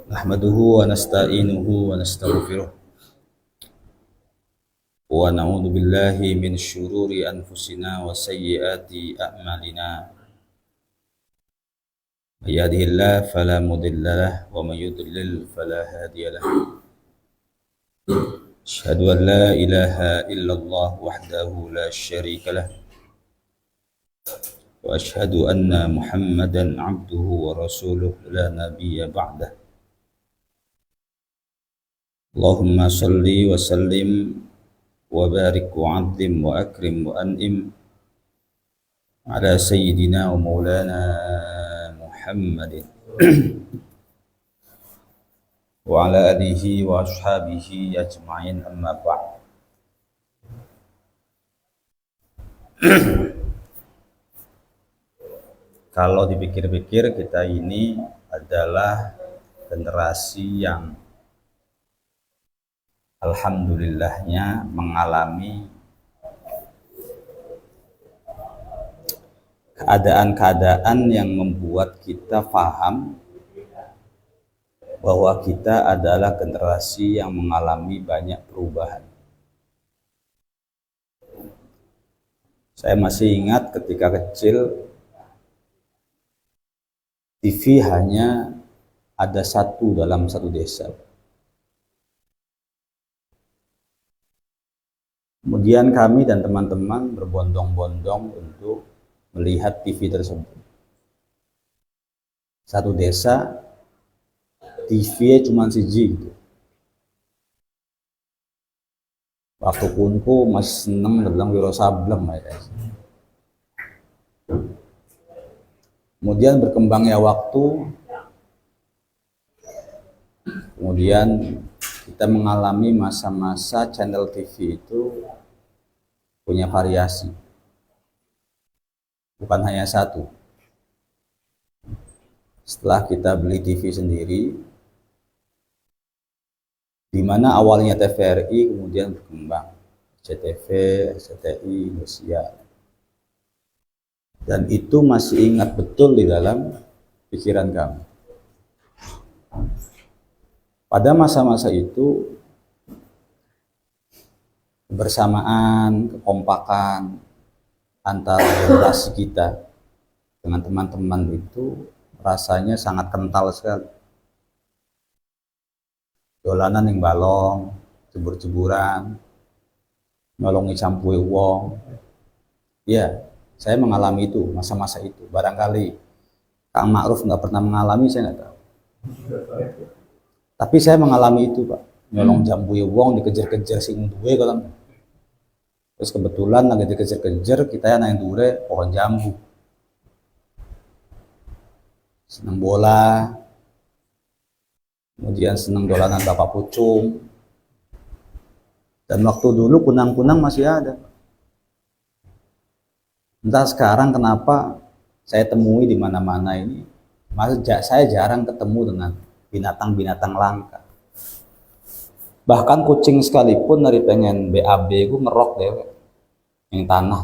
Nahmaduhu wa nasta'inuhu wa nastaghfiruh wa na'udzu billahi min syururi anfusina wa sayyiati a'malina. May yahdihillahu fala mudilla lahu wa may yudlil fala hadiya lahu. Asyhadu an la ilaha illallah wahdahu la syarika lahu wa asyhadu anna Muhammadan 'abduhu wa rasuluh la nabiyya ba'dah. Allahumma salli wa sallim wa barik wa 'azzim wa akrim wa an'im ala sayyidina wa maulana Muhammadin wa ala alihi wa ashabihi ajma'in, amma ba'd. Kalau dipikir-pikir, kita ini adalah generasi yang alhamdulillahnya mengalami keadaan-keadaan yang membuat kita paham bahwa kita adalah generasi yang mengalami banyak perubahan. Saya masih ingat ketika kecil, TV hanya ada satu dalam satu desa. Kemudian kami dan teman-teman berbondong-bondong untuk melihat TV tersebut. Satu desa, TV cuma siji gitu. Waktu kunku masih seneng dalam Wiro Sableng ya. Kemudian berkembangnya waktu, kemudian kita mengalami masa-masa channel TV itu punya variasi, bukan hanya satu. Setelah kita beli TV sendiri, di mana awalnya TVRI kemudian berkembang CTV, RCTI, Indosiar. Dan itu masih ingat betul di dalam pikiran kami. Pada masa-masa itu, kebersamaan, kekompakan antara generasi kita dengan teman-teman itu rasanya sangat kental sekali. Dolanan yang balong, jebur-jeburan, nolongi campuke wong. Ya, saya mengalami itu, masa-masa itu. Barangkali Kang Ma'ruf nggak pernah mengalami, saya nggak tahu. Tapi saya mengalami itu, Pak. Nyolong jambuke wong, dikejar-kejar sing duwe kalau. Terus kebetulan lagi dikejar-kejar, kita yang duwe pohon jambu. Seneng bola, kemudian seneng dolanan bapak pucung. Dan waktu dulu kunang-kunang masih ada. Entah sekarang kenapa saya temui di mana-mana ini, saya jarang ketemu dengan binatang-binatang langka. Bahkan kucing sekalipun dari pengen BAB gue ngerok deh yang tanah.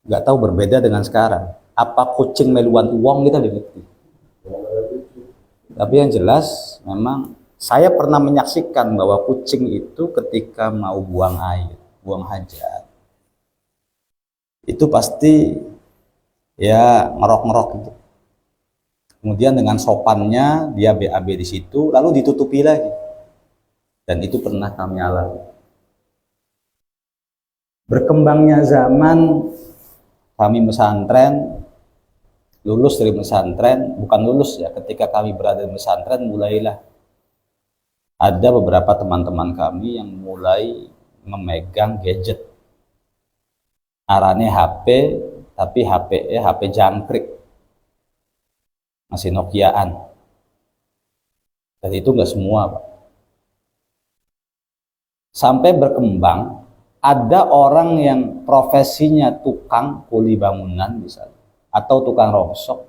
Nggak tahu berbeda dengan sekarang. Apa kucing meluan uang kita ngerti. Tapi yang jelas memang saya pernah menyaksikan bahwa kucing itu ketika mau buang air, buang hajat, itu pasti ya ngerok-ngerok gitu. Kemudian dengan sopannya dia BAB di situ, lalu ditutupi lagi. Dan itu pernah kami alami. Berkembangnya zaman, kami pesantren, lulus dari pesantren, bukan lulus ya, ketika kami berada di pesantren mulailah ada beberapa teman-teman kami yang mulai memegang gadget. Arane HP, tapi HP jangkrik. Masih Nokiaan. Dan itu enggak semua, Pak. Sampai berkembang, ada orang yang profesinya tukang kuli bangunan misalnya, atau tukang rongsok.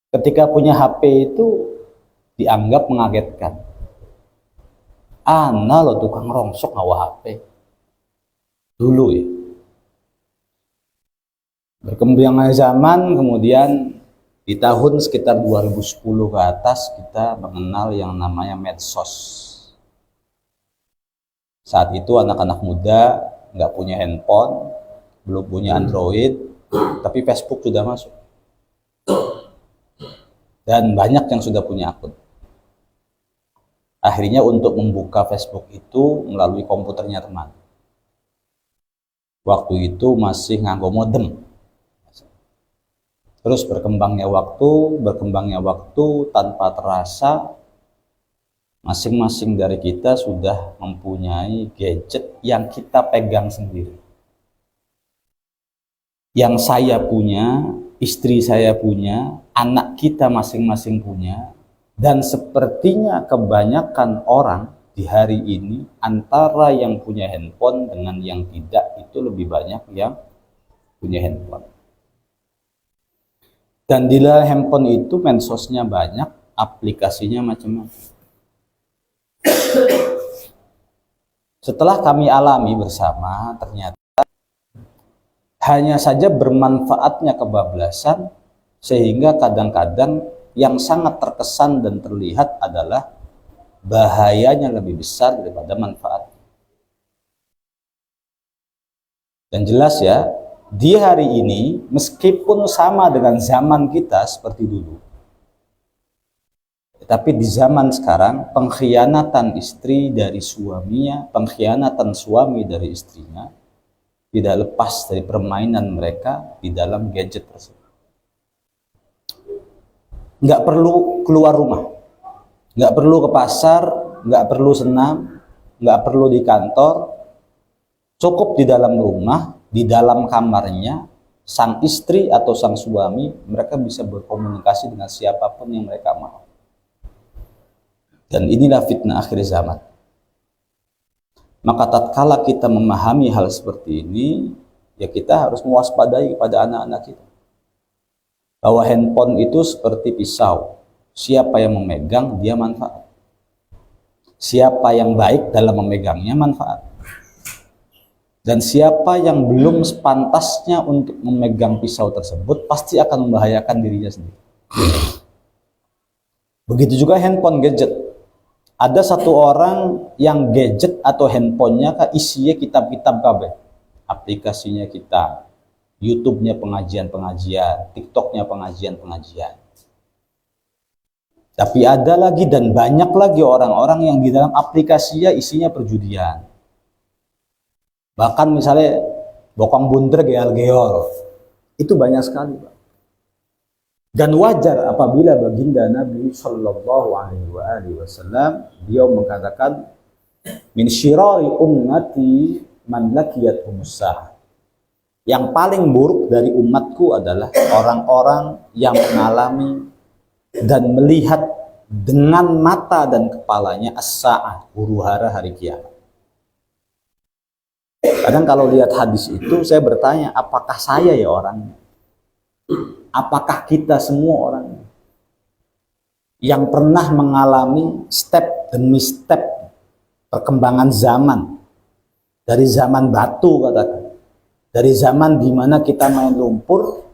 Ketika punya HP itu dianggap mengagetkan. Ana lo tukang rongsok ngawa HP. Dulu ya. Berkembangnya zaman, kemudian Di tahun sekitar 2010 ke atas kita mengenal yang namanya medsos. Saat itu anak-anak muda nggak punya handphone, belum punya Android, tapi Facebook sudah masuk. Dan banyak yang sudah punya akun. Akhirnya untuk membuka Facebook itu melalui komputernya teman. Waktu itu masih nganggo modem. Terus berkembangnya waktu tanpa terasa masing-masing dari kita sudah mempunyai gadget yang kita pegang sendiri. Yang saya punya, istri saya punya, anak kita masing-masing punya, dan sepertinya kebanyakan orang di hari ini antara yang punya handphone dengan yang tidak itu lebih banyak yang punya handphone. Dan di dalam handphone itu medsosnya banyak, aplikasinya macam-macam. Setelah kami alami bersama, ternyata hanya saja bermanfaatnya kebablasan, sehingga kadang-kadang yang sangat terkesan dan terlihat adalah bahayanya lebih besar daripada manfaat. Dan jelas ya, di hari ini meskipun sama dengan zaman kita seperti dulu, tapi di zaman sekarang pengkhianatan istri dari suaminya, pengkhianatan suami dari istrinya tidak lepas dari permainan mereka di dalam gadget tersebut. Nggak perlu keluar rumah, nggak perlu ke pasar, nggak perlu senam, nggak perlu di kantor, cukup di dalam rumah, di dalam kamarnya, sang istri atau sang suami, mereka bisa berkomunikasi dengan siapapun yang mereka mau. Dan inilah fitnah akhir zaman. Maka tatkala kita memahami hal seperti ini, ya kita harus mewaspadai kepada anak-anak kita. Bahwa handphone itu seperti pisau. Siapa yang memegang, dia manfaat. Siapa yang baik dalam memegangnya, manfaat. Dan siapa yang belum sepantasnya untuk memegang pisau tersebut, pasti akan membahayakan dirinya sendiri. Begitu juga handphone gadget. Ada satu orang yang gadget atau handphonenya isinya kitab-kitab kabeh. Aplikasinya kitab, YouTube-nya pengajian-pengajian, TikTok-nya pengajian-pengajian. Tapi ada lagi dan banyak lagi orang-orang yang di dalam aplikasinya isinya perjudian. Bahkan misalnya bokong bunter geol-geol, itu banyak sekali, Pak. Dan wajar apabila baginda Nabi Shallallahu Alaihi Wasallam beliau mengatakan, min syirari ummati man laqiyathum sa'ah. Yang paling buruk dari umatku adalah orang-orang yang mengalami dan melihat dengan mata dan kepalanya as-sa'ah, huru-hara hari kiamat. Kadang kalau lihat hadis itu saya bertanya, apakah saya ya orangnya? Apakah kita semua orangnya? Yang pernah mengalami step demi step perkembangan zaman. Dari zaman batu katakan. Dari zaman di mana kita main lumpur.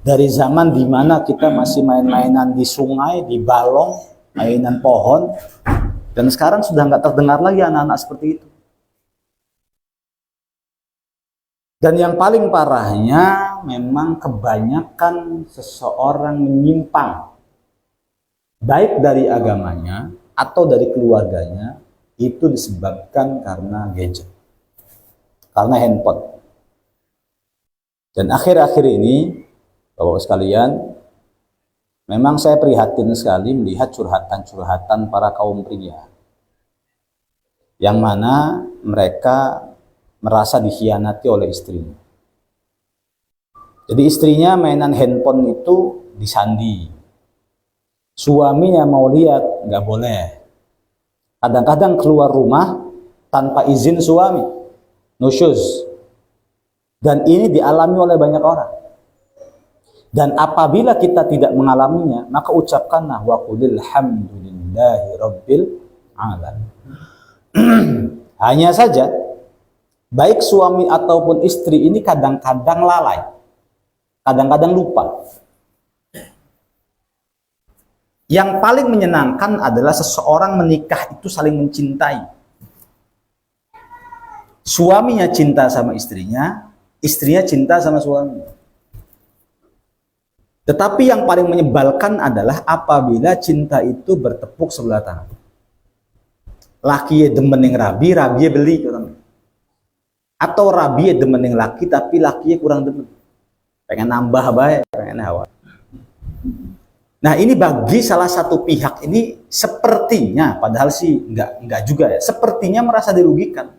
Dari zaman di mana kita masih main-mainan di sungai, di balong, mainan pohon. Dan sekarang sudah nggak terdengar lagi anak-anak seperti itu. Dan yang paling parahnya memang kebanyakan seseorang menyimpang baik dari agamanya atau dari keluarganya itu disebabkan karena gadget, karena handphone. Dan akhir-akhir ini Bapak sekalian, memang saya prihatin sekali melihat curhatan-curhatan para kaum pria yang mana mereka merasa dikhianati oleh istrinya. Jadi istrinya mainan handphone itu disandi. Suaminya mau lihat, nggak boleh. Kadang-kadang keluar rumah tanpa izin suami. No shoes. Dan ini dialami oleh banyak orang. Dan apabila kita tidak mengalaminya, maka ucapkanlah wa qulil hamdulillahi rabbil alamin. Hanya saja baik suami ataupun istri ini kadang-kadang lalai, kadang-kadang lupa. Yang paling menyenangkan adalah seseorang menikah itu saling mencintai. Suaminya cinta sama istrinya, istrinya cinta sama suaminya. Tetapi yang paling menyebalkan adalah apabila cinta itu bertepuk sebelah tangan. Laki demen yang rabi, rabi beli. Atau rabi demen yang laki, tapi laki kurang demen. Pengen nambah baik, pengen hawa. Nah ini bagi salah satu pihak ini sepertinya, padahal sih enggak juga ya, sepertinya merasa dirugikan.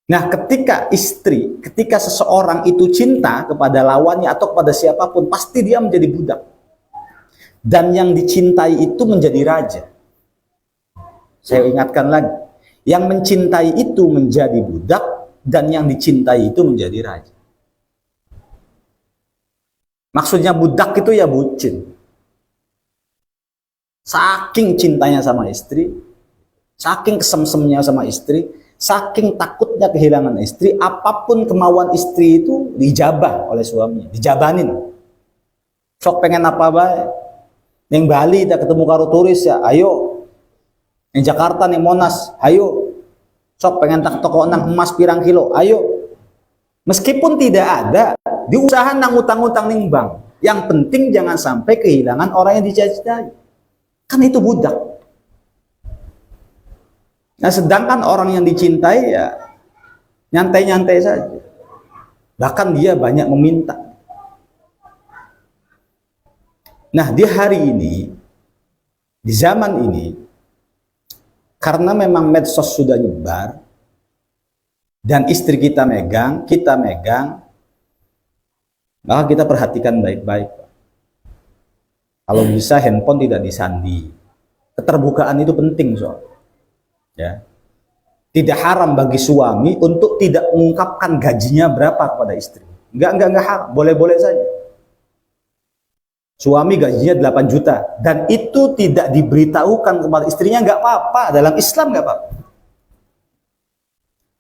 Nah ketika seseorang itu cinta kepada lawannya atau kepada siapapun, pasti dia menjadi budak. Dan yang dicintai itu menjadi raja. Saya ingatkan lagi, yang mencintai itu menjadi budak, dan yang dicintai itu menjadi raja. Maksudnya budak itu ya bucin. Saking cintanya sama istri, saking kesemsemnya sama istri, saking takutnya kehilangan istri, apapun kemauan istri itu dijabah oleh suaminya, dijabanin. Sok pengen apa baik. Yang Bali kita ketemu karo turis ya, ayo. Yang Jakarta nih Monas, ayo. Sok pengen tak toko nang emas pirang kilo, ayo. Meskipun tidak ada, diusaha nang utang-utang ning bank. Yang penting jangan sampai kehilangan orang yang dicintai. Kan itu budak. Nah, sedangkan orang yang dicintai ya nyantai-nyantai saja. Bahkan dia banyak meminta. Nah, di hari ini, di zaman ini, karena memang medsos sudah nyebar, dan istri kita megang, maka kita perhatikan baik-baik. Kalau bisa handphone tidak disandi. Keterbukaan itu penting, soal. Ya. Tidak haram bagi suami untuk tidak mengungkapkan gajinya berapa kepada istri. Enggak haram, boleh-boleh saja. Suami gajinya 8 juta dan itu tidak diberitahukan kepada istrinya, enggak apa-apa, dalam Islam enggak apa-apa.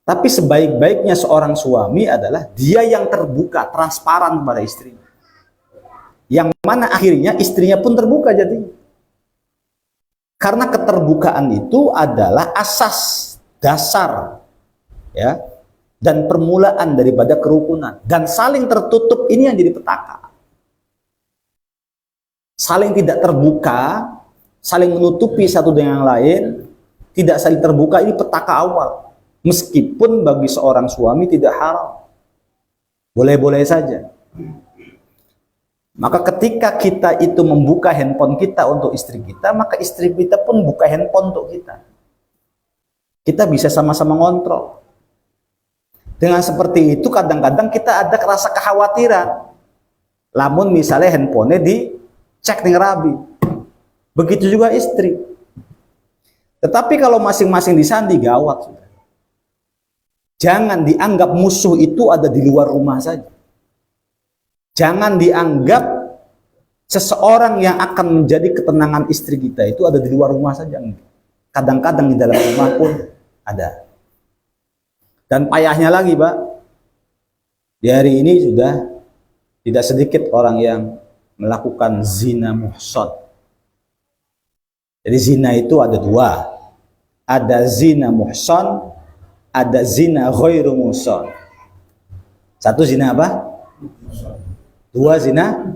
Tapi sebaik-baiknya seorang suami adalah dia yang terbuka, transparan kepada istrinya. Yang mana akhirnya istrinya pun terbuka jadinya. Karena keterbukaan itu adalah asas dasar ya dan permulaan daripada kerukunan, dan saling tertutup ini yang jadi petaka. Saling tidak terbuka, saling menutupi satu dengan yang lain, tidak saling terbuka, ini petaka awal. Meskipun bagi seorang suami tidak haram, boleh-boleh saja. Maka ketika kita itu membuka handphone kita untuk istri kita, maka istri kita pun buka handphone untuk kita. Kita bisa sama-sama ngontrol. Dengan seperti itu kadang-kadang kita ada rasa kekhawatiran. Lamun misalnya handphonenya dicek nih rabi. Begitu juga istri. Tetapi kalau masing-masing disandi, gawat sudah. Jangan dianggap musuh itu ada di luar rumah saja. Jangan dianggap seseorang yang akan menjadi ketenangan istri kita itu ada di luar rumah saja. Kadang-kadang di dalam rumah pun ada. Dan payahnya lagi, Pak, di hari ini sudah tidak sedikit orang yang melakukan zina muhsan. Jadi zina itu ada dua. Ada zina muhsan, ada zina ghairu muhsan. Satu zina apa? Dua zina?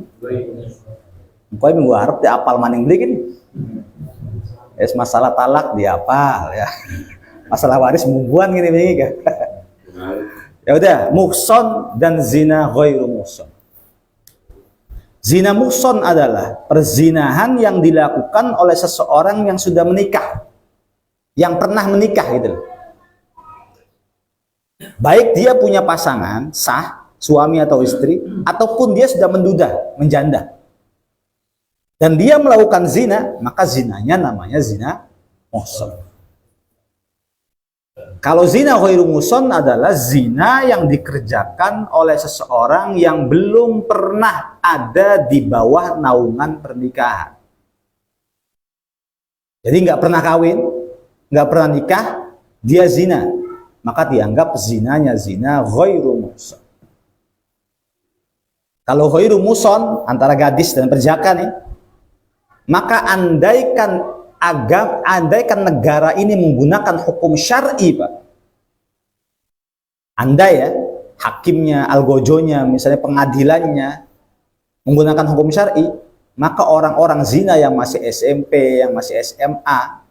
Pokoknya minggu Arab dia apal maning beli gini. Es masalah talak dia apal ya. Masalah waris mungguan gini kan. Ya udah, muhsan dan zina ghairu muhsan. Zina muhsan adalah perzinahan yang dilakukan oleh seseorang yang sudah menikah. Yang pernah menikah gitu loh. Baik dia punya pasangan sah, suami atau istri, ataupun dia sudah menduda, menjanda. Dan dia melakukan zina, maka zinanya namanya zina muhsan. Kalau zina ghairu muhsan adalah zina yang dikerjakan oleh seseorang yang belum pernah ada di bawah naungan pernikahan. Jadi nggak pernah kawin, nggak pernah nikah, dia zina, maka dianggap zinanya zina ghairu muhsan. Kalau ghairu muson, antara gadis dan perjaka nih, maka andaikan negara ini menggunakan hukum syar'i, Pak. Andai ya, hakimnya, algojonya, misalnya pengadilannya menggunakan hukum syar'i, maka orang-orang zina yang masih SMP, yang masih SMA,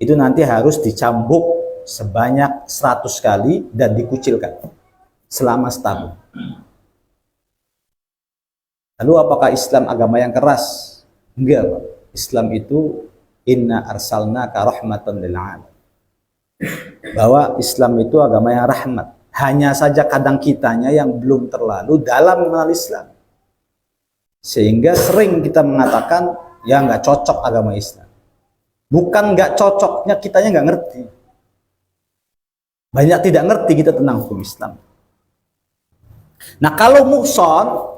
itu nanti harus dicambuk sebanyak 100 kali dan dikucilkan selama setahun. Lalu apakah Islam agama yang keras? Enggak, Pak. Islam itu inna arsalnaka rahmatan lil alamin. Bahwa Islam itu agama yang rahmat. Hanya saja kadang kitanya yang belum terlalu dalam mengenal Islam. Sehingga sering kita mengatakan, ya nggak cocok agama Islam. Bukan nggak cocoknya, kitanya nggak ngerti. Banyak tidak ngerti kita tentang hukum Islam. Nah kalau muhson,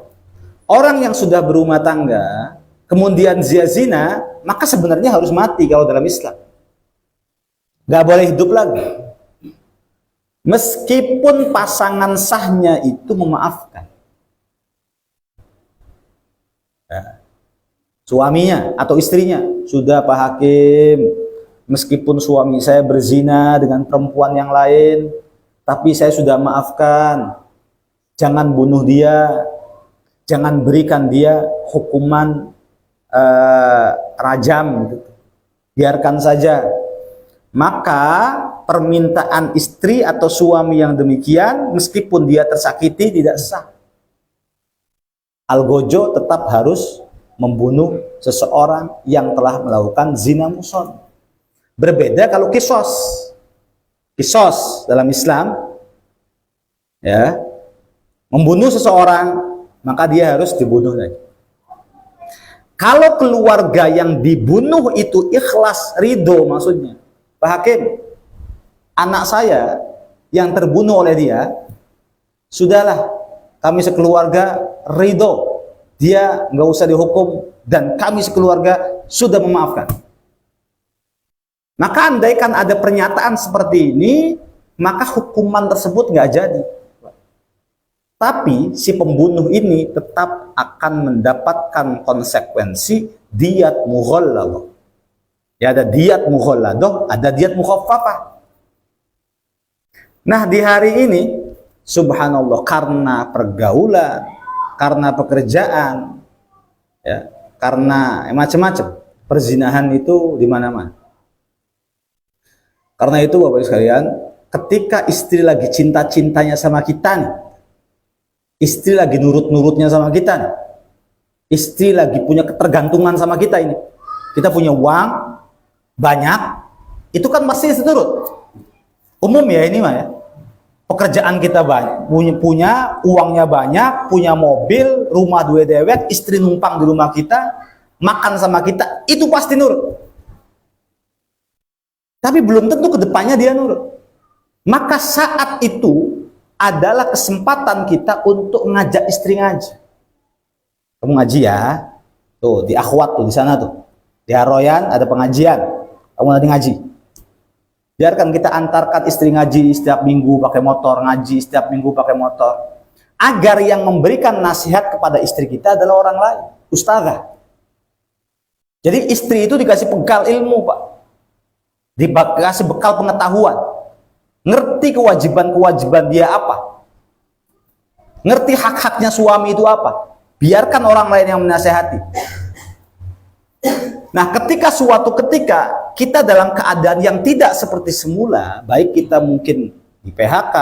orang yang sudah berumah tangga, kemudian zina, maka sebenarnya harus mati kalau dalam Islam. Nggak boleh hidup lagi. Meskipun pasangan sahnya itu memaafkan. Ya. Suaminya atau istrinya, sudah Pak Hakim, meskipun suami saya berzina dengan perempuan yang lain, tapi saya sudah maafkan. Jangan bunuh dia, jangan berikan dia hukuman rajam, gitu. Biarkan saja. Maka permintaan istri atau suami yang demikian, meskipun dia tersakiti, tidak sah. Algojo tetap harus membunuh seseorang yang telah melakukan zina muhson. Berbeda kalau kisos. Kisos dalam Islam, ya, membunuh seseorang, maka dia harus dibunuh lagi. Kalau keluarga yang dibunuh itu ikhlas, ridho, maksudnya, Pak Hakim, anak saya yang terbunuh oleh dia, sudahlah, kami sekeluarga ridho, dia nggak usah dihukum, dan kami sekeluarga sudah memaafkan. Maka andaikan ada pernyataan seperti ini, maka hukuman tersebut nggak jadi. Tapi si pembunuh ini tetap akan mendapatkan konsekuensi diyat mughalladah. Ya, ada diyat mughalladah, ada diyat mukhaffafah. Nah, di hari ini subhanallah, karena pergaulan, karena pekerjaan, ya, karena macam-macam, perzinahan itu di mana-mana. Karena itu Bapak sekalian, ketika istri lagi cinta-cintanya sama kita nih, istri lagi nurut-nurutnya sama kita nih, istri lagi punya ketergantungan sama kita ini, kita punya uang banyak, itu kan pasti istri nurut. Umum ya ini mah ya. Pekerjaan kita banyak, punya uangnya banyak, punya mobil, rumah dua dewek, istri numpang di rumah kita, makan sama kita, itu pasti nurut. Tapi belum tentu kedepannya dia nurut. Maka saat itu adalah kesempatan kita untuk ngajak istri ngaji. Kamu ngaji ya, tuh di akhwat tuh di sana tuh, di Aroyan ada pengajian, kamu nanti ngaji. Biarkan kita antarkan istri ngaji setiap minggu pakai motor, ngaji setiap minggu pakai motor, agar yang memberikan nasihat kepada istri kita adalah orang lain, ustazah. Jadi istri itu dikasih bekal ilmu, Pak, dikasih bekal pengetahuan, ngerti kewajiban-kewajiban dia apa, ngerti hak-haknya suami itu apa. Biarkan orang lain yang menasehati. Nah, ketika suatu ketika kita dalam keadaan yang tidak seperti semula, baik kita mungkin di PHK,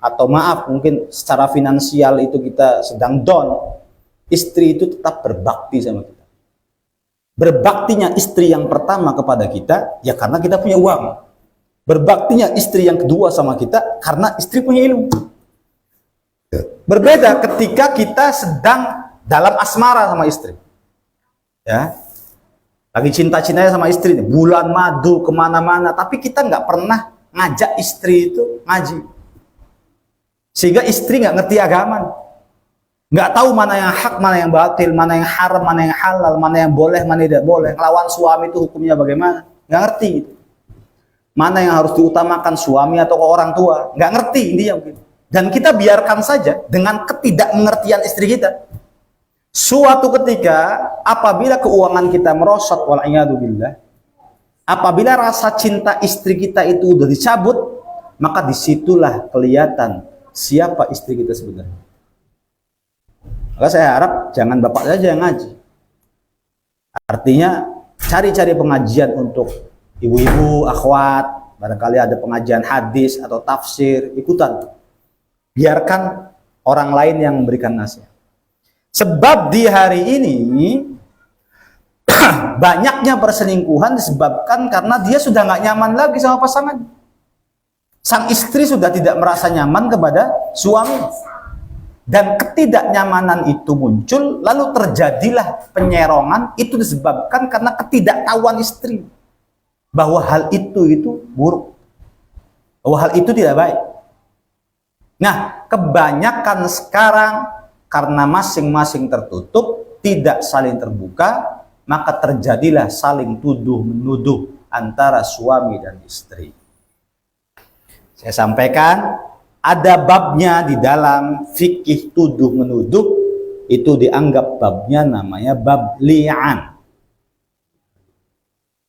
atau maaf mungkin secara finansial itu kita sedang down, istri itu tetap berbakti sama kita. Berbaktinya istri yang pertama kepada kita, ya karena kita punya uang. Berbaktinya istri yang kedua sama kita, karena istri punya ilmu. Berbeda ketika kita sedang dalam asmara sama istri. Ya, lagi cinta-cintanya sama istri, bulan madu kemana-mana, tapi kita nggak pernah ngajak istri itu ngaji, sehingga istri nggak ngerti agama, nggak tahu mana yang hak, mana yang batil, mana yang haram, mana yang halal, mana yang boleh, mana yang tidak boleh. Lawan suami itu hukumnya bagaimana, nggak ngerti gitu. Mana yang harus diutamakan, suami atau orang tua, nggak ngerti intinya begitu. Dan kita biarkan saja dengan ketidakmengertian istri kita. Suatu ketika apabila keuangan kita merosot, wal'iyadzubillah, apabila rasa cinta istri kita itu udah dicabut, maka disitulah kelihatan siapa istri kita sebenarnya. Maka saya harap jangan bapak saja yang ngaji. Artinya cari-cari pengajian untuk ibu-ibu, akhwat, barangkali ada pengajian hadis atau tafsir, ikutan. Biarkan orang lain yang memberikan nasihat. Sebab di hari ini banyaknya perselingkuhan disebabkan karena dia sudah nggak nyaman lagi sama pasangan. Sang istri sudah tidak merasa nyaman kepada suami. Dan ketidaknyamanan itu muncul, lalu terjadilah penyerongan. Itu disebabkan karena ketidaktahuan istri bahwa hal itu buruk, bahwa hal itu tidak baik. Nah, kebanyakan sekarang karena masing-masing tertutup, tidak saling terbuka, maka terjadilah saling tuduh-menuduh antara suami dan istri. Saya sampaikan, ada babnya di dalam fikih tuduh-menuduh, itu dianggap babnya namanya bab li'an.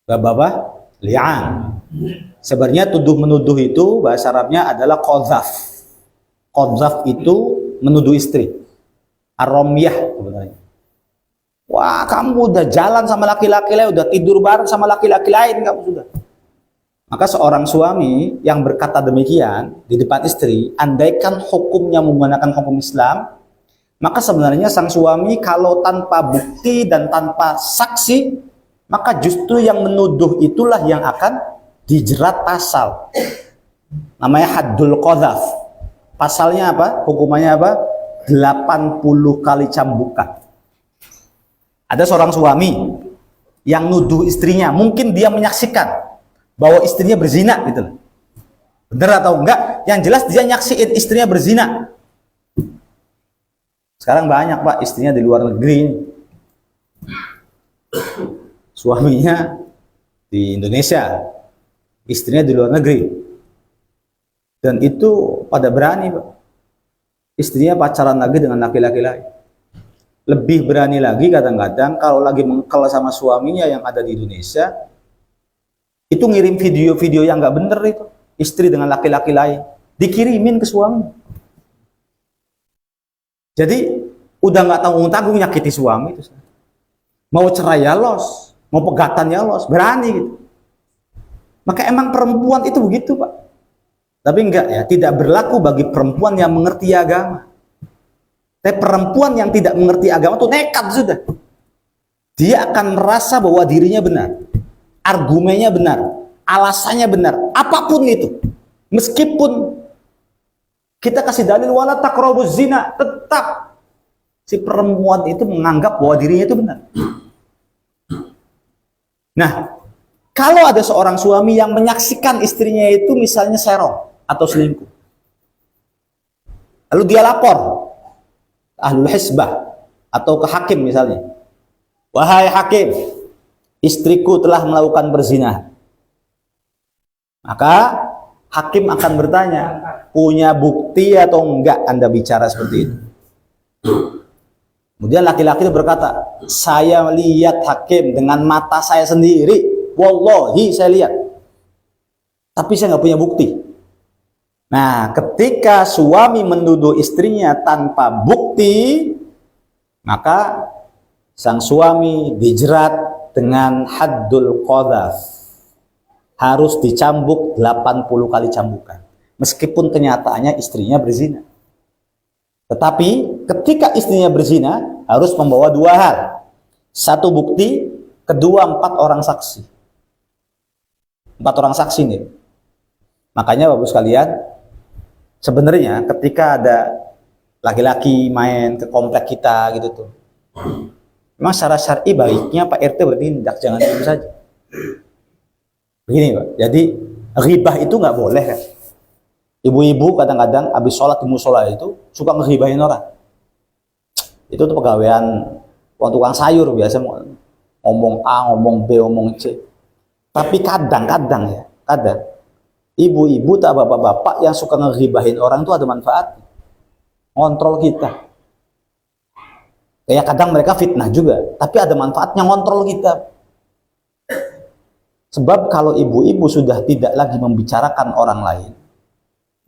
Bab apa? Li'an. Sebenarnya tuduh-menuduh itu bahasa Arabnya adalah qadzaf. Qadzaf itu menuduh istri. Ar-ramyah sebenarnya. Wah, kamu udah jalan sama laki-laki lain, udah tidur bareng sama laki-laki lain, kamu sudah. Maka seorang suami yang berkata demikian di depan istri, andaikan hukumnya menggunakan hukum Islam, maka sebenarnya sang suami kalau tanpa bukti dan tanpa saksi, maka justru yang menuduh itulah yang akan dijerat pasal. Namanya haddul qadzaf. Pasalnya apa? Hukumannya apa? 80 kali cambukan. Ada seorang suami yang nuduh istrinya, mungkin dia menyaksikan bahwa istrinya berzina gitu. Benar atau enggak? Yang jelas dia nyaksiin istrinya berzina. Sekarang banyak Pak istrinya di luar negeri. Suaminya di Indonesia, istrinya di luar negeri. Dan itu pada berani Pak. Istrinya pacaran lagi dengan laki-laki lain. Lebih berani lagi kadang-kadang kalau lagi mengkel sama suaminya yang ada di Indonesia, itu ngirim video-video yang nggak bener itu. Istri dengan laki-laki lain. Dikirimin ke suami. Jadi udah nggak tanggung-tanggung nyakiti suami itu. Mau cerai ya los, mau pegatan ya los, berani gitu. Maka emang perempuan itu begitu Pak. Tapi enggak ya, tidak berlaku bagi perempuan yang mengerti agama. Tapi perempuan yang tidak mengerti agama itu nekat sudah. Dia akan merasa bahwa dirinya benar. Argumennya benar. Alasannya benar. Apapun itu. Meskipun kita kasih dalil wala taqrabuz zina, tetap si perempuan itu menganggap bahwa dirinya itu benar. Nah, kalau ada seorang suami yang menyaksikan istrinya itu misalnya serong atau selingkuh, lalu dia lapor ahlul hisbah atau ke hakim misalnya, wahai hakim, istriku telah melakukan berzina. Maka hakim akan bertanya, punya bukti atau enggak Anda bicara seperti itu? Kemudian laki-laki itu berkata, saya lihat hakim dengan mata saya sendiri, wallahi saya lihat, tapi saya nggak punya bukti. Nah, ketika suami menuduh istrinya tanpa bukti, maka sang suami dijerat dengan haddul qadzaf. Harus dicambuk 80 kali cambukan. Meskipun kenyataannya istrinya berzina. Tetapi ketika istrinya berzina, harus membawa dua hal. Satu bukti, kedua 4 orang saksi. 4 orang saksi nih. Makanya Bapak sekalian, sebenarnya ketika ada laki-laki main ke komplek kita gitu tuh, memang secara syar'i baiknya Pak RT bertindak, jangan diam saja. Begini Pak, jadi ghibah itu nggak boleh kan. Ibu-ibu kadang-kadang habis sholat di musola itu suka ngeghibahin orang. Itu tuh pegawaian tukang sayur biasa, ngomong A, ngomong B, ngomong C. Tapi kadang-kadang ya, kadang ibu-ibu tak bapak-bapak yang suka ngeribahin orang itu ada manfaat, ngontrol kita. Ya kadang mereka fitnah juga, tapi ada manfaatnya ngontrol kita. Sebab kalau ibu-ibu sudah tidak lagi membicarakan orang lain,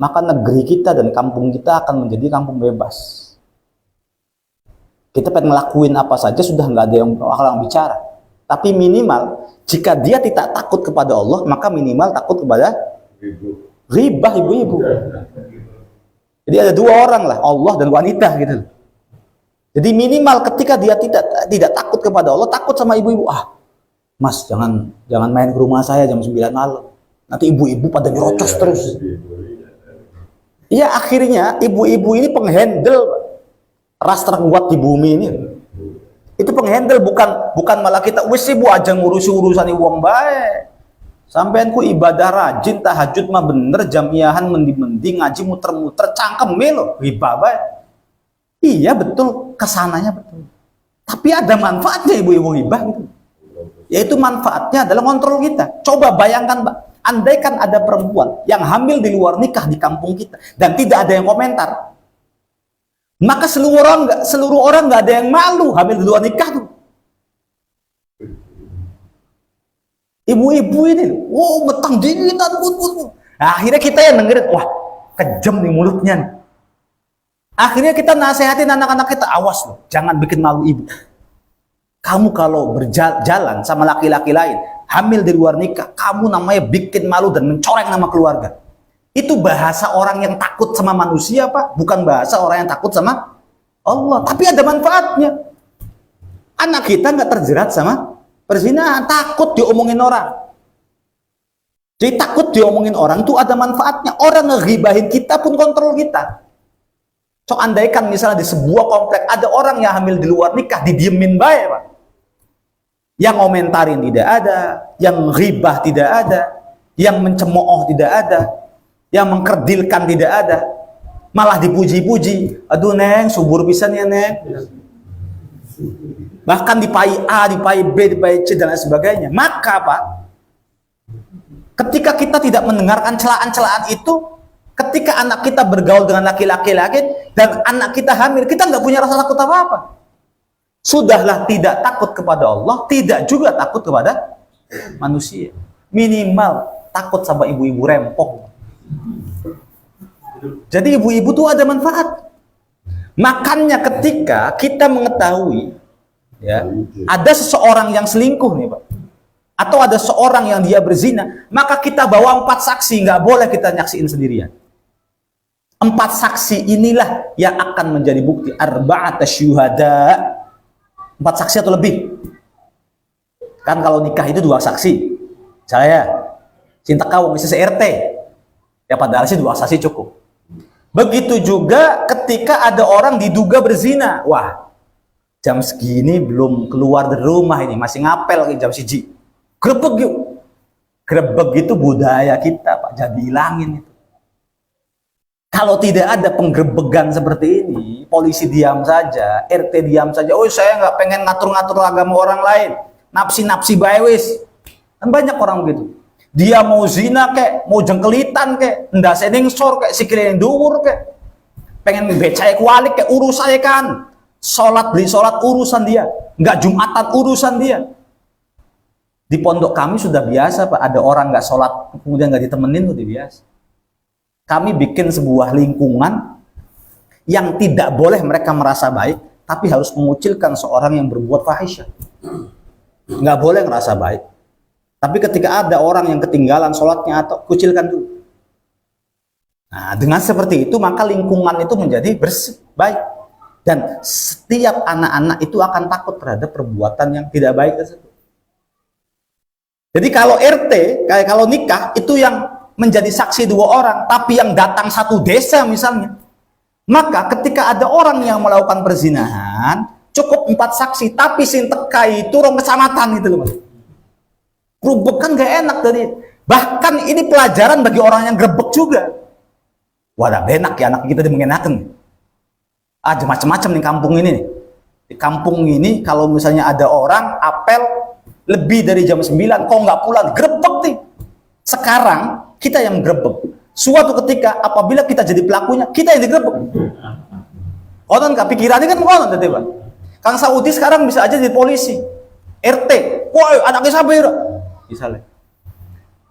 maka negeri kita dan kampung kita akan menjadi kampung bebas. Kita pengen ngelakuin apa saja sudah nggak ada yang orang bicara. Tapi minimal jika dia tidak takut kepada Allah, maka minimal takut kepada ribah ibu-ibu. Jadi ada dua orang lah, Allah dan wanita gitu. Jadi minimal ketika dia tidak takut kepada Allah, takut sama ibu-ibu. Ah, Mas, jangan main ke rumah saya jam 9 malam. Nanti ibu-ibu pada nyerocos terus. Iya, akhirnya ibu-ibu ini penghandle ras terkuat di bumi ini. Itu penghandle, bukan malah kita wis ibu aja ngurusi urusan wong bae. Sampean ku ibadah rajin, tahajud mah bener, jamiahan mendi-mendi, ngaji muter-muter, cangkeme lho, riba bae. Iya betul, kesananya betul. Tapi ada manfaatnya ibu-ibu hibah gitu. Yaitu manfaatnya adalah kontrol kita. Coba bayangkan, Mbak, andaikan ada perempuan yang hamil di luar nikah di kampung kita dan tidak ada yang komentar, maka seluruh orang nggak ada yang malu hamil di luar nikah tuh. Ibu-ibu ini, wow, betang dingin, nah, akhirnya kita yang dengerin, wah, kejam nih mulutnya nih. Akhirnya kita nasehatin anak-anak kita, awas loh, jangan bikin malu ibu. Kamu kalau berjalan sama laki-laki lain, hamil di luar nikah, kamu namanya bikin malu dan mencoreng nama keluarga. Itu bahasa orang yang takut sama manusia, Pak, bukan bahasa orang yang takut sama Allah. Tapi ada manfaatnya. Anak kita nggak terjerat sama perzinahan, takut diomongin orang. Jadi takut diomongin orang itu ada manfaatnya. Orang ngeribahin kita pun kontrol kita. So andaikan misalnya di sebuah komplek ada orang yang hamil di luar nikah, didiemin baik, Pak. Yang komentarin tidak ada, yang ribah tidak ada, yang mencemooh tidak ada, yang mengkerdilkan tidak ada, malah dipuji-puji. Aduh Neng, subur pisan ya Neng. Bahkan dipai A, dipai B, dipai C dan lain sebagainya. Maka Pak, ketika kita tidak mendengarkan celaan-celaan itu, ketika anak kita bergaul dengan laki-laki dan anak kita hamil, kita nggak punya rasa takut apa-apa. Sudahlah tidak takut kepada Allah, tidak juga takut kepada manusia. Minimal takut sama ibu-ibu rempong. Jadi ibu-ibu tuh ada manfaat. Makanya ketika kita mengetahui, ya, ada seseorang yang selingkuh nih Pak, atau ada seorang yang dia berzina, maka kita bawa 4 saksi, nggak boleh kita nyaksiin sendirian. 4 saksi inilah yang akan menjadi bukti. Arba'ata syuhada, 4 saksi atau lebih. Kan kalau nikah itu 2 saksi. Saya cinta kawung isi RT. Ya padahal sih 2 saksi cukup. Begitu juga ketika ada orang diduga berzina. Wah, jam segini belum keluar dari rumah ini, masih ngapel lagi jam 1. Grebeg yuk. Grebeg itu budaya kita, Pak. Jadi hilangin itu. Kalau tidak ada penggerbegan seperti ini, polisi diam saja, RT diam saja. Oh, saya nggak pengen ngatur-ngatur agama orang lain. Napsi-napsi bae wis. Kan banyak orang begitu. Dia mau zina kek, mau jengkelitan kek, ndase ning sor kek, sikile ning dhuwur kek. Pengen becake kualik kek, urusan kan. Salat beli salat urusan dia, nggak Jumatan urusan dia. Di pondok kami sudah biasa, Pak, ada orang nggak sholat kemudian nggak ditemenin, udah biasa. Kami bikin sebuah lingkungan yang tidak boleh mereka merasa baik, tapi harus mengucilkan seorang yang berbuat fahisyah. Nggak boleh merasa baik. Tapi ketika ada orang yang ketinggalan sholatnya, atau kucilkan dulu. Nah, dengan seperti itu, maka lingkungan itu menjadi bersih, baik. Dan setiap anak-anak itu akan takut terhadap perbuatan yang tidak baik tersebut. Jadi kalau RT, kayak kalau nikah, itu yang menjadi saksi 2 orang, tapi yang datang 1 desa misalnya. Maka ketika ada orang yang melakukan perzinahan, cukup 4 saksi, tapi sing tekai itu rong kecamatan gitu loh Mas. Grebek kan gak enak tadi. Bahkan ini pelajaran bagi orang yang grebek juga. Wadah enak ya anak kita mengenakan. Ada macam-macam nih kampung ini nih. Di kampung ini kalau misalnya ada orang apel lebih dari jam 9 kok nggak pulang, grebek nih. Sekarang kita yang menggerebek. Suatu ketika apabila kita jadi pelakunya, kita yang digerebek. Konon pikirannya kan konon tadi Pak. Kang Saudi sekarang bisa aja jadi polisi, RT. Woi, anaknya sabar. Misalnya.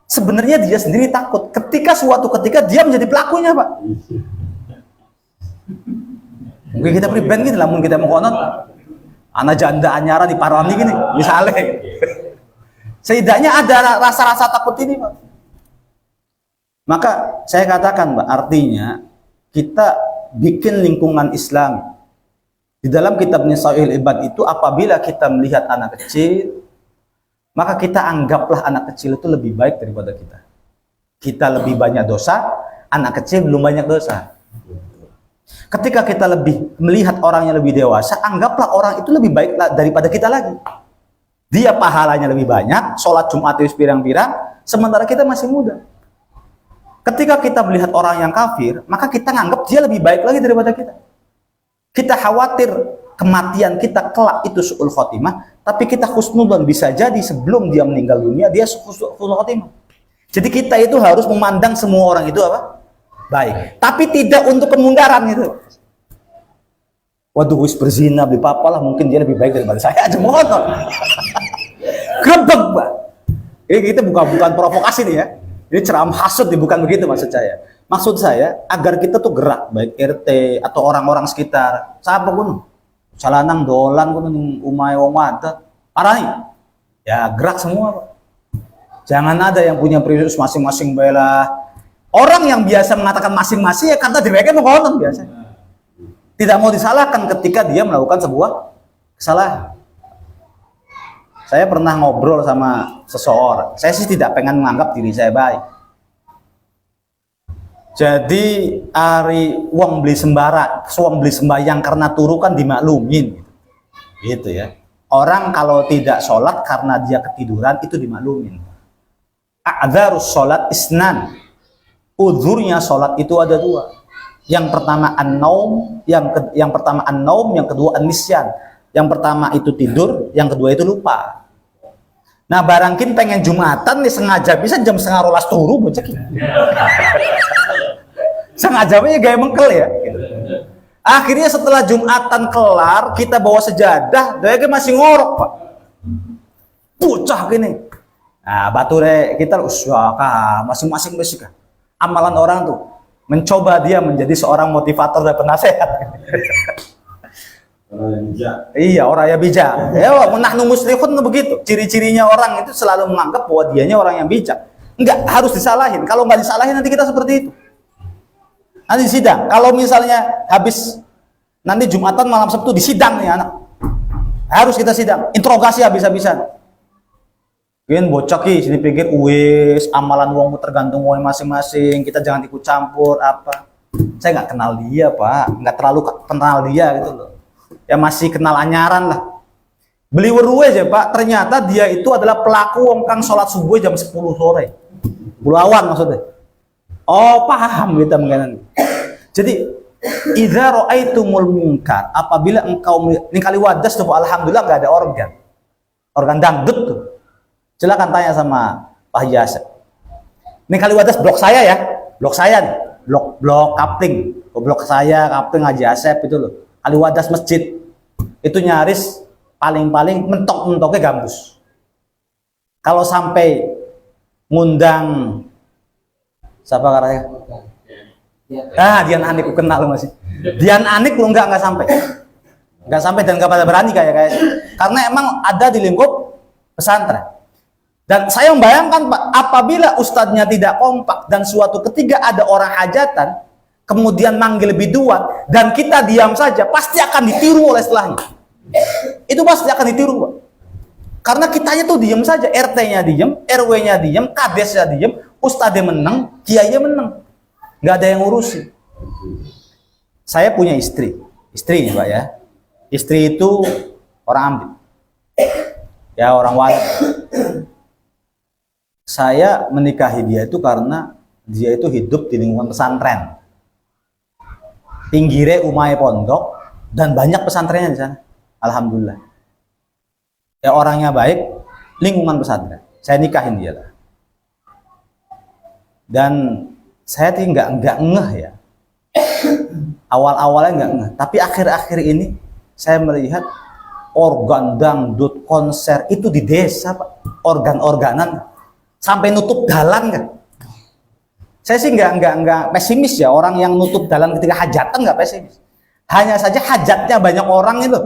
Sebenarnya dia sendiri takut ketika suatu ketika dia menjadi pelakunya, Pak. Mungkin kita pribadi gitu, namun kita mau konon anak janda anyara di parani gini, misalnya. Setidaknya ada rasa-rasa takut ini, Pak. Maka saya katakan, Pak, artinya kita bikin lingkungan Islam. Di dalam kitabnya Sahihul Ibad itu, apabila kita melihat anak kecil, maka kita anggaplah anak kecil itu lebih baik daripada kita. Kita lebih banyak dosa, anak kecil belum banyak dosa. Ketika kita lebih melihat orang yang lebih dewasa, anggaplah orang itu lebih baik daripada kita lagi. Dia pahalanya lebih banyak, sholat Jumat itu pirang-pirang, sementara kita masih muda. Ketika kita melihat orang yang kafir, maka kita nganggap dia lebih baik lagi daripada kita. Kita khawatir kematian kita kelak itu su'ul khotimah, tapi kita husnudzon, bisa jadi sebelum dia meninggal dunia, dia su'ul khotimah. Jadi kita itu harus memandang semua orang itu apa? Baik, tapi tidak untuk kemungkaran gitu. Waduh, wis berzina, beli papalah, mungkin dia lebih baik daripada saya aja, mohon. Grebek, Pak. Ini kita bukan provokasi nih ya. Ini ceramah hasud, bukan begitu maksud saya. Maksud saya agar kita tuh gerak, baik RT atau orang-orang sekitar. Siapa pun, salanang dolan pun umay wamata, parah ya gerak semua, Pak. Jangan ada yang punya prioritas masing-masing bela. Orang yang biasa mengatakan masing-masing ya karena mereka mau konten biasa. Tidak mau disalahkan ketika dia melakukan sebuah kesalahan. Saya pernah ngobrol sama seseorang. Saya sih tidak pengen menganggap diri saya baik. Jadi ari wong beli sembara, wong beli sembahyang karena turu kan dimaklumin. Gitu ya. Orang kalau tidak sholat karena dia ketiduran itu dimaklumin. A'dzarus sholat isnan. Uzurnya sholat itu ada dua. Yang pertama an-naum, yang pertama an-naum, yang kedua an-nisyan. Yang pertama itu tidur, yang kedua itu lupa. Nah, barangkin pengen Jumatan nih sengaja bisa jam 11:30 turu bocah. Sengaja aja gaya mengkel ya. Akhirnya setelah Jumatan kelar, kita bawa sejadah, dia masih ngorok, Pak. Bocah gini. Nah, bature kita usaha masing-masing basic. Amalan orang tuh mencoba dia menjadi seorang motivator dan penasehat. Iya, orang yang bijak. Ya, nahnu muslihun begitu. Ciri-cirinya orang itu selalu menganggap bahwa dianya orang yang bijak. Enggak harus disalahin. Kalau nggak disalahin nanti kita seperti itu. Nanti sidang. Kalau misalnya habis nanti Jumatan malam Sabtu disidang nih anak. Harus kita sidang. Interogasi habis-habisan. Mungkin bocah ki sini pikir wis amalan wong tergantung wong masing-masing, kita jangan ikut campur apa. Saya nggak kenal dia, Pak, nggak terlalu kenal dia gitu loh. Ya masih kenal anyaran lah. Beli weruwe aja, Pak, ternyata dia itu adalah pelaku wong kang sholat subuh jam 10 sore. Bulawan maksudnya. Oh, paham kita mengenai. Jadi idza ra'aitumul munkar, apabila engkau ini kali wadas tuh alhamdulillah nggak ada organ dangdut tuh. Silakan tanya sama Pak Haji. Ini kali wadas blok saya ya, blok saya nih, blok kapling, blok saya kapling Haji Asep itu loh. Kali wadas masjid itu nyaris paling-paling mentok-mentoknya gambus. Kalau sampai ngundang siapa katanya? Dian Anik aku kenal lu masih. Dian Anik lu nggak sampai, dan nggak pada berani kayak karena emang ada di lingkup pesantren. Dan saya membayangkan, Pak, apabila ustadznya tidak kompak dan suatu ketika ada orang hajatan, kemudian manggil biduan, dan kita diam saja, pasti akan ditiru oleh setelahnya. Itu pasti akan ditiru, Pak. Karena kitanya tuh diam saja, RT-nya diam, RW-nya diam, kadesnya diam, ustadznya menang, kiainya menang. Nggak ada yang ngurusin. Saya punya istri nih, Pak ya. Istri itu orang ambil. Ya, orang wali. Saya menikahi dia itu karena dia itu hidup di lingkungan pesantren. Pinggirnya umay pondok dan banyak pesantrennya di sana. Alhamdulillah. Ya orangnya baik, lingkungan pesantren. Saya nikahin dia lah. Dan saya tuh nggak ngeh ya. Awal-awalnya nggak ngeh, tapi akhir-akhir ini saya melihat organ dangdut konser itu di desa, Pak. Organ-organan sampai nutup dalan kan. Saya sih nggak pesimis ya, orang yang nutup dalan ketika hajatan nggak pesimis. Hanya saja hajatnya banyak orang itu.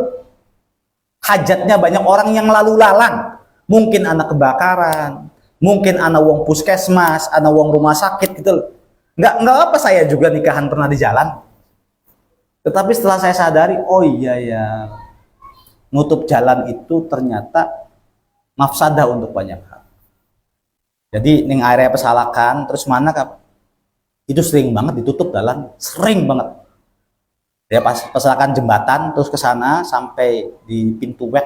Hajatnya banyak orang yang lalu lalang. Mungkin anak kebakaran, mungkin anak wong puskesmas, anak wong rumah sakit gitu loh. Nggak apa, saya juga nikahan pernah di jalan. Tetapi setelah saya sadari, oh iya ya, nutup jalan itu ternyata mafsadah untuk banyak hal. Jadi ning area pesalakan, terus mana kak? Itu sering banget ditutup jalan, sering banget. Ya pas pesalakan jembatan, terus ke sana sampai di pintu wek,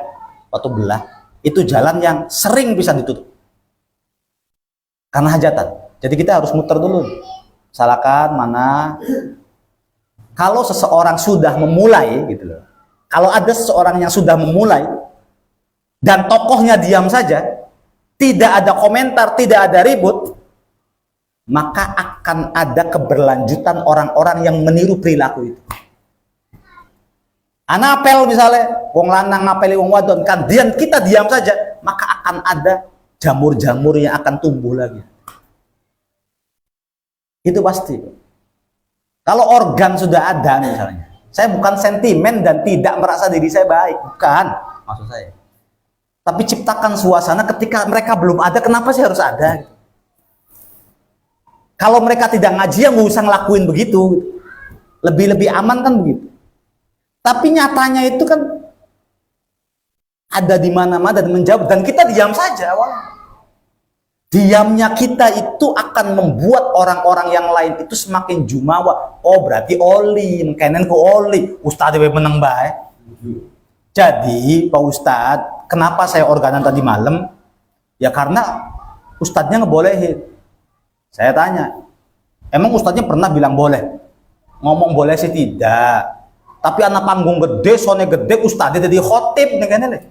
Batu Belah, itu jalan yang sering bisa ditutup karena hajatan. Jadi kita harus muter dulu. Pesalakan mana? Kalau seseorang sudah memulai, gitu loh. Kalau ada seseorang yang sudah memulai dan tokohnya diam saja, tidak ada komentar, tidak ada ribut, maka akan ada keberlanjutan orang-orang yang meniru perilaku itu. Anak apel misalnya, wong lanang ngapeli wong wadon, kan diam, kita diam saja, maka akan ada jamur-jamur yang akan tumbuh lagi. Itu pasti. Kalau organ sudah ada misalnya, saya bukan sentimen dan tidak merasa diri saya baik, bukan maksud saya. Tapi ciptakan suasana ketika mereka belum ada, kenapa sih harus ada? Kalau mereka tidak ngaji, ya nggak usah ngelakuin begitu. Lebih aman kan begitu. Tapi nyatanya itu kan ada di mana-mana dan menjawab, dan kita diam saja awalnya. Diamnya kita itu akan membuat orang-orang yang lain itu semakin jumawa. Oh berarti oli, mungkin ku oli. Ustadz menang baik. Jadi Pak Ustadz, kenapa saya organan tadi malam? Ya karena Ustadznya ngebolehin. Saya tanya, emang Ustadznya pernah bilang boleh? Ngomong boleh sih tidak. Tapi anak panggung gede, sone gede, Ustadznya jadi khotib nih.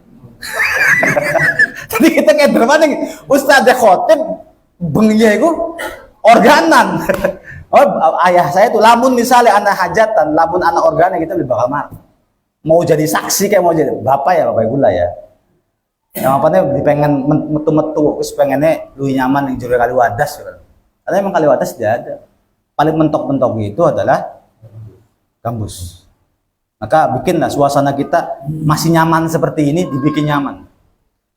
Jadi kita kayak berapa nih? Ustadznya khotib, benginya itu organan. Oh, ayah saya tuh, lamun misalnya anak hajatan, lamun anak organan kita lebih bakal marah. Mau jadi saksi kayak mau jadi bapak ya, bapak ibu lah ya. Yang apa nih dipengen metu-metu, terus pengennya lu nyaman yang juru Kaliwadas. Karena emang Kaliwadas tidak ada. Paling mentok-mentok itu adalah kampus. Maka bikinlah suasana kita masih nyaman seperti ini, dibikin nyaman.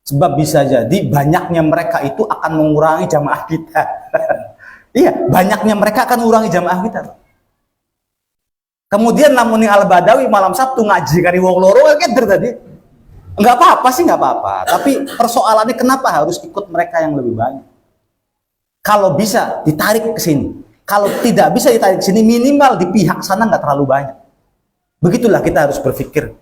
Sebab bisa jadi banyaknya mereka itu akan mengurangi jamaah kita. Iya, banyaknya mereka akan mengurangi jamaah kita. Kemudian namun yang Al-Badawi malam Sabtu ngaji kari wong loro keder tadi. Enggak apa-apa sih, enggak apa-apa. Tapi persoalannya kenapa harus ikut mereka yang lebih banyak? Kalau bisa ditarik ke sini. Kalau tidak bisa ditarik ke sini, minimal di pihak sana enggak terlalu banyak. Begitulah kita harus berpikir.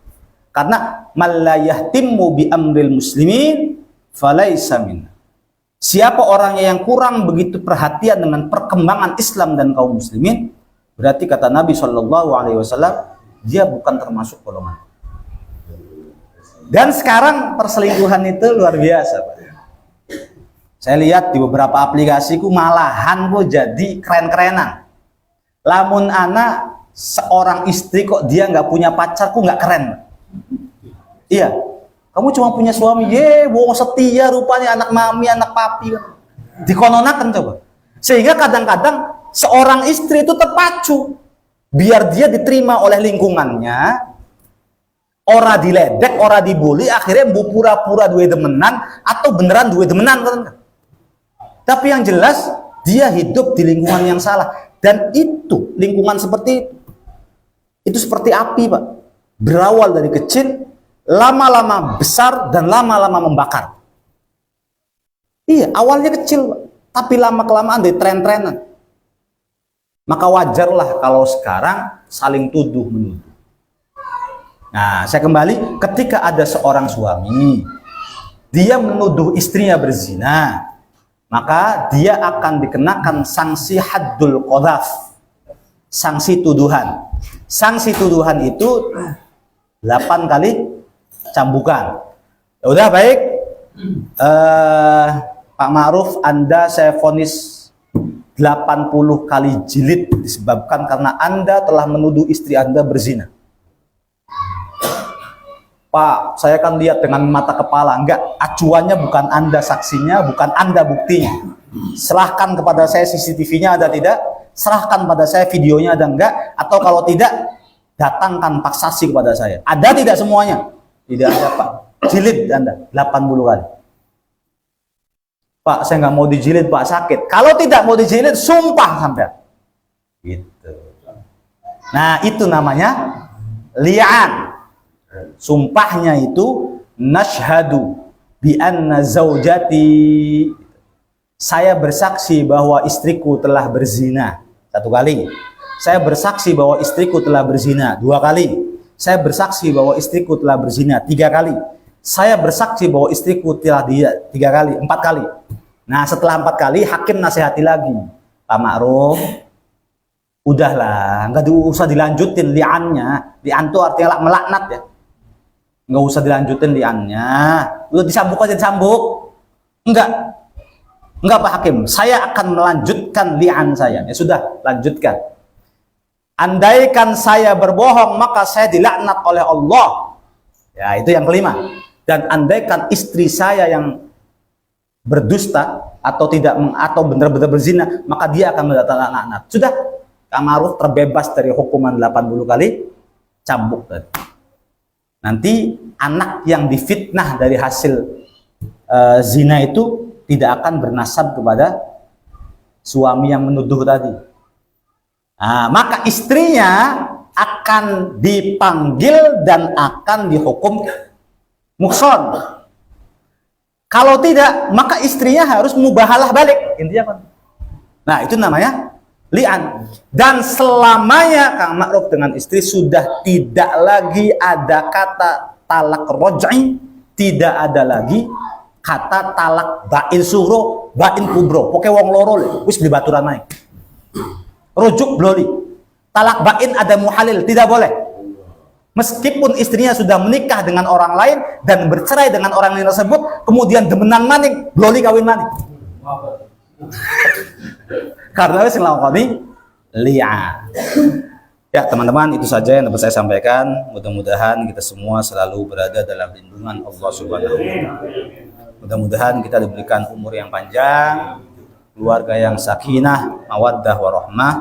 Karena malayahtimmu bi amril muslimin falaisa minna. Siapa orangnya yang kurang begitu perhatian dengan perkembangan Islam dan kaum muslimin, berarti kata Nabi Shallallahu Alaihi Wasallam, dia bukan termasuk golongan. Dan sekarang perselingkuhan itu luar biasa, Pak. Saya lihat di beberapa aplikasiku malahan kok jadi keren-kerenan. Lamun anak seorang istri kok dia nggak punya pacar, kok nggak keren. Iya, kamu cuma punya suami, wong setia rupanya, anak mami, anak papi. Dikononakan coba. Sehingga kadang-kadang seorang istri itu terpacu biar dia diterima oleh lingkungannya, ora diledek, ora dibully, akhirnya pura-pura duwe demenan atau beneran duwe demenan kan. Tapi yang jelas dia hidup di lingkungan yang salah, dan itu lingkungan seperti itu seperti api, Pak. Berawal dari kecil, lama-lama besar dan lama-lama membakar. Iya, awalnya kecil, Pak, tapi lama-kelamaan dari tren-trenan. Maka wajarlah kalau sekarang saling tuduh-menuduh. Nah, saya kembali, ketika ada seorang suami, dia menuduh istrinya berzina, maka dia akan dikenakan sanksi haddul qadhaf, sanksi tuduhan. Sanksi tuduhan itu 8 kali cambukan. Ya udah, baik. Pak Ma'ruf, Anda saya vonis 80 kali jilid disebabkan karena Anda telah menuduh istri Anda berzina. Pak, saya kan lihat dengan mata kepala. Enggak, acuannya bukan Anda saksinya, bukan Anda buktinya. Serahkan kepada saya CCTV-nya ada tidak, serahkan pada saya videonya ada enggak, atau kalau tidak, datangkan pak saksi kepada saya. Ada tidak semuanya? Tidak ada Pak. Jilid Anda 80 kali. Pak, saya nggak mau dijilid Pak, sakit. Kalau tidak mau dijilid, sumpah sampai. Gitu. Nah, itu namanya li'an. Sumpahnya itu nashhadu bi anna zaujati, saya bersaksi bahwa istriku telah berzina 1 kali. Saya bersaksi bahwa istriku telah berzina 2 kali. Saya bersaksi bahwa istriku telah berzina 3 kali. Saya bersaksi bahwa istriku telah 3 kali, 4 kali. Nah, setelah 4 kali hakim nasihati lagi. Pak Ma'ruf, udahlah, nggak usah dilanjutin li'annya. Li'an itu artinya melaknat ya. Nggak usah dilanjutin li'annya. Udah disambuk aja, disambuk. Enggak Pak Hakim, saya akan melanjutkan li'an saya. Ya sudah, lanjutkan. Andaikan saya berbohong, maka saya dilaknat oleh Allah. Ya, itu yang kelima. Dan andaikan istri saya yang berdusta atau benar-benar berzina, maka dia akan mendatangkan laknat. Sudah, Kang Ma'ruf terbebas dari hukuman 80 kali cambuk tadi. Nanti anak yang difitnah dari hasil zina itu tidak akan bernasab kepada suami yang menuduh tadi. Nah, maka istrinya akan dipanggil dan akan dihukum mukson. Kalau tidak, maka istrinya harus mubahalah balik. Intinya kan. Nah, itu namanya li'an. Dan selamanya Kang Ma'ruf dengan istri sudah tidak lagi ada kata talak roj'i, tidak ada lagi kata talak bain suro, bain kubro. Pokoknya wong loro wis beli baturan naik. Rujuk bloli. Talak bain ada muhalil, tidak boleh. Meskipun istrinya sudah menikah dengan orang lain dan bercerai dengan orang lain tersebut, kemudian demenan maning, bloli kawin maning. Karena wis nglakoni li'an. Ya, teman-teman, itu saja yang dapat saya sampaikan. Mudah-mudahan kita semua selalu berada dalam lindungan Allah Subhanahu wa taala. Mudah-mudahan kita diberikan umur yang panjang, keluarga yang sakinah, mawaddah warahmah.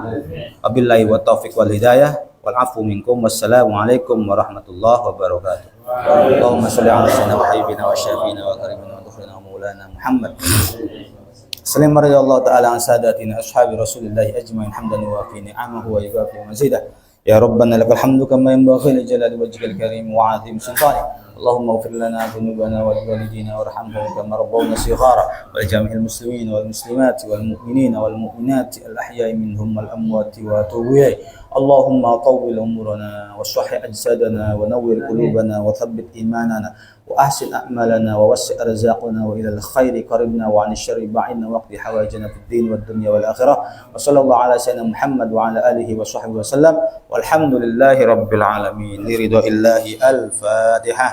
Wabillahi wa taufiq wal hidayah wal afu minkum. Wassalamualaikum warahmatullahi wabarakatuh. Allahumma shalli ala sayyidina wa habibina wa syafiina wa karimina wa dhukrina wa maulana Muhammad. Salam radhiyallahu ta'ala an sadatina ashabi Rasulillah ajmain hamdan wa fi ni'amahu wa yukafi mazidah. Ya Rabbana lakal hamdu kama yanbaghi li jalali wajhikal karim wa 'azim sultanik. اللهم اغفر لنا ذنوبنا ولوالدينا وارحمهم كما ربونا صغارا ولجميع المسلمين والمسلمات والمؤمنين والمؤمنات الأحياء منهم والأموات واتوب إليه. اللهم طول أمورنا واشرح أجسادنا ونور قلوبنا وثبت إيماننا وأحسن أعمالنا ووسع أرزاقنا وإلى الخير قربنا وعن الشر بعدنا واقض حوائجنا في الدين والدنيا والآخرة. وصلى الله على سيدنا محمد وعلى آله وصحبه وسلم والحمد لله رب العالمين. لرضا الله الفاتحة.